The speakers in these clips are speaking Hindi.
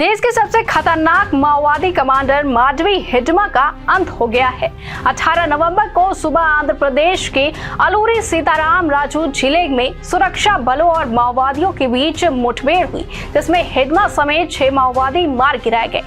देश के सबसे खतरनाक माओवादी कमांडर माधवी हिडमा का अंत हो गया है। 18 नवंबर को सुबह आंध्र प्रदेश के अलूरी सीताराम राजू जिले में सुरक्षा बलों और माओवादियों के बीच मुठभेड़ हुई, जिसमें हिडमा समेत 6 माओवादी मार गिराए गए।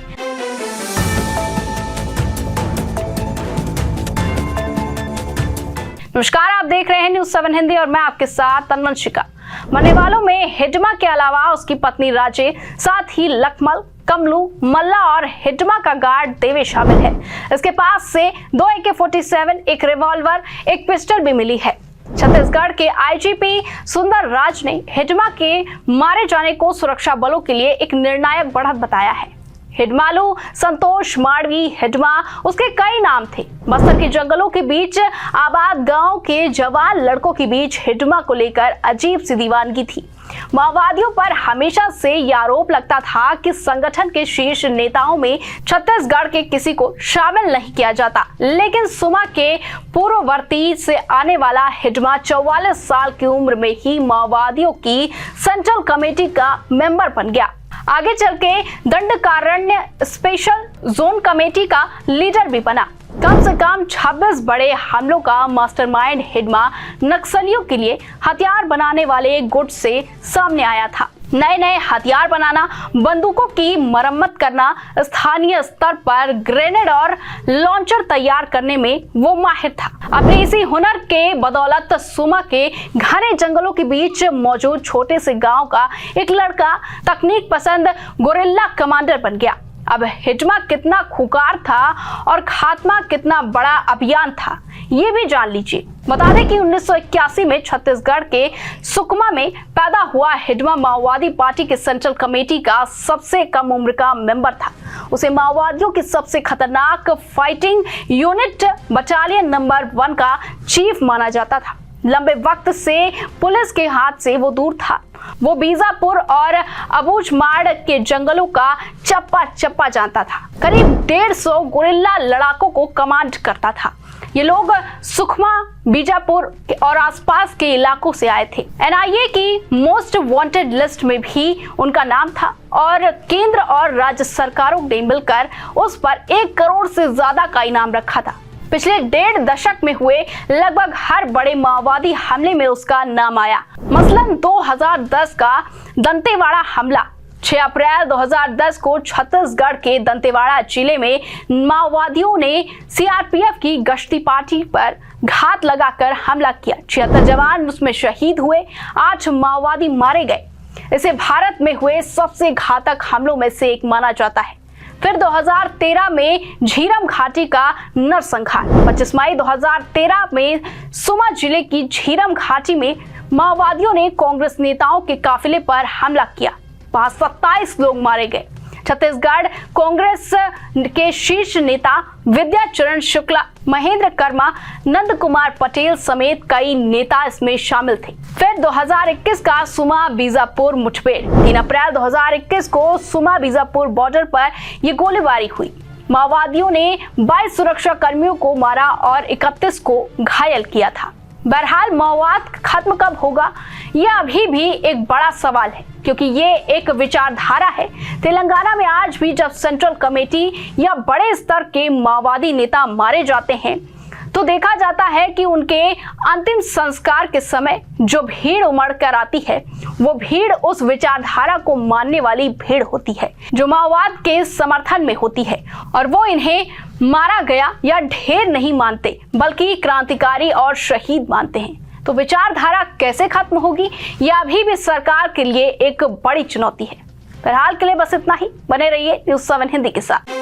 नमस्कार, आप देख रहे हैं न्यूज़ 7 हिंदी और मैं आपके साथ तन्वंशिका। मरने वालों में हिडमा के अलावा उसकी पत्नी राजे, साथ ही लखमल, कमलू, मल्ला और हिडमा का गार्ड देवे शामिल है। इसके पास से 2 AK-47, एक रिवॉल्वर, एक पिस्टल भी मिली है। छत्तीसगढ़ के आईजीपी सुंदर राज ने हिडमा के मारे जाने को सुरक्षा बलों के लिए एक निर्णायक बढ़त बताया है। हिडमालू, संतोष, माड़वी, हिडमा, उसके कई नाम थे। बस्तर के जंगलों के बीच आबाद गांव के जवान लड़कों के बीच हिडमा को लेकर अजीब सी दीवानगी थी। माओवादियों पर हमेशा से यह आरोप लगता था कि संगठन के शीर्ष नेताओं में छत्तीसगढ़ के किसी को शामिल नहीं किया जाता, लेकिन सुमा के पूर्ववर्ती से आने वाला हिडमा 44 साल की उम्र में ही माओवादियों की सेंट्रल कमेटी का मेंबर बन गया। आगे चल के दंडकारण्य स्पेशल जोन कमेटी का लीडर भी बना। कम से कम 26 बड़े हमलों का मास्टरमाइंड हिडमा नक्सलियों के लिए हथियार बनाने वाले गुट से सामने आया था। नए हथियार बनाना, बंदूकों की मरम्मत करना, स्थानीय स्तर पर ग्रेनेड और लॉन्चर तैयार करने में वो माहिर था। अपने इसी हुनर के बदौलत सुमा के घने जंगलों के बीच मौजूद छोटे से गांव का एक लड़का तकनीक पसंद गोरिल्ला कमांडर बन गया। अब हिडमा कितना खुकार था और खात्मा कितना बड़ा अभियान था, ये भी जान लीजिए। बता दें कि 1981 में छत्तीसगढ़ के सुकमा में पैदा हुआ हिडमा माओवादी पार्टी के सेंट्रल कमेटी का सबसे कम उम्र का मेंबर था। उसे माओवादियों की सबसे खतरनाक फाइटिंग यूनिट बटालियन नंबर 1 का चीफ माना जाता था। लंबे वक्त से पुलिस के हाथ से वो दूर था। वो बीजापुर और अबूझमाड़ के जंगलों का चप्पा चप्पा जानता था। करीब 150 गोरिल्ला लड़ाकों को कमांड करता था। ये लोग सुकमा, बीजापुर और आसपास के इलाकों से आए थे। NIA की मोस्ट वांटेड लिस्ट में भी उनका नाम था और केंद्र और राज्य सरकारों ने मिलकर उस पर 1 करोड़ से ज्यादा का इनाम रखा था। पिछले 1.5 दशक में हुए लगभग हर बड़े माओवादी हमले में उसका नाम आया। मसलन 2010 का दंतेवाड़ा हमला। 6 अप्रैल 2010 को छत्तीसगढ़ के दंतेवाड़ा जिले में माओवादियों ने CRPF की गश्ती पार्टी पर घात लगाकर हमला किया। 76 जवान उसमें शहीद हुए, 8 माओवादी मारे गए। इसे भारत में हुए सबसे घातक हमलों में से एक माना जाता है। फिर 2013 में झीरम घाटी का नरसंहार। 25 मई 2013 में सुमा जिले की झीरम घाटी में माओवादियों ने कांग्रेस नेताओं के काफिले पर हमला किया। वहां 27 लोग मारे गए। छत्तीसगढ़ कांग्रेस के शीर्ष नेता विद्याचरण शुक्ला, महेंद्र कर्मा, नंद कुमार पटेल समेत कई नेता इसमें शामिल थे। फिर 2021 का सुमा बीजापुर मुठभेड़। 3 अप्रैल 2021 को सुमा बीजापुर बॉर्डर पर यह गोलीबारी हुई। माओवादियों ने 22 सुरक्षा कर्मियों को मारा और 31 को घायल किया था। बहरहाल माओवाद खत्म कब होगा, यह अभी भी एक बड़ा सवाल है, क्योंकि ये एक विचारधारा है। तेलंगाना में आज भी जब सेंट्रल कमेटी या बड़े स्तर के माओवादी नेता मारे जाते हैं तो देखा जाता है कि उनके अंतिम संस्कार के समय जो भीड़ उमड़ कर आती है, वो भीड़ उस विचारधारा को मानने वाली भीड़ होती है, जो माओवाद के समर्थन में होती है, और वो इन्हें मारा गया या ढेर नहीं मानते, बल्कि क्रांतिकारी और शहीद मानते हैं। तो विचारधारा कैसे खत्म होगी, यह अभी भी सरकार के लिए एक बड़ी चुनौती है। फिलहाल के लिए बस इतना ही। बने रहिए न्यूज़ 7 हिंदी के साथ।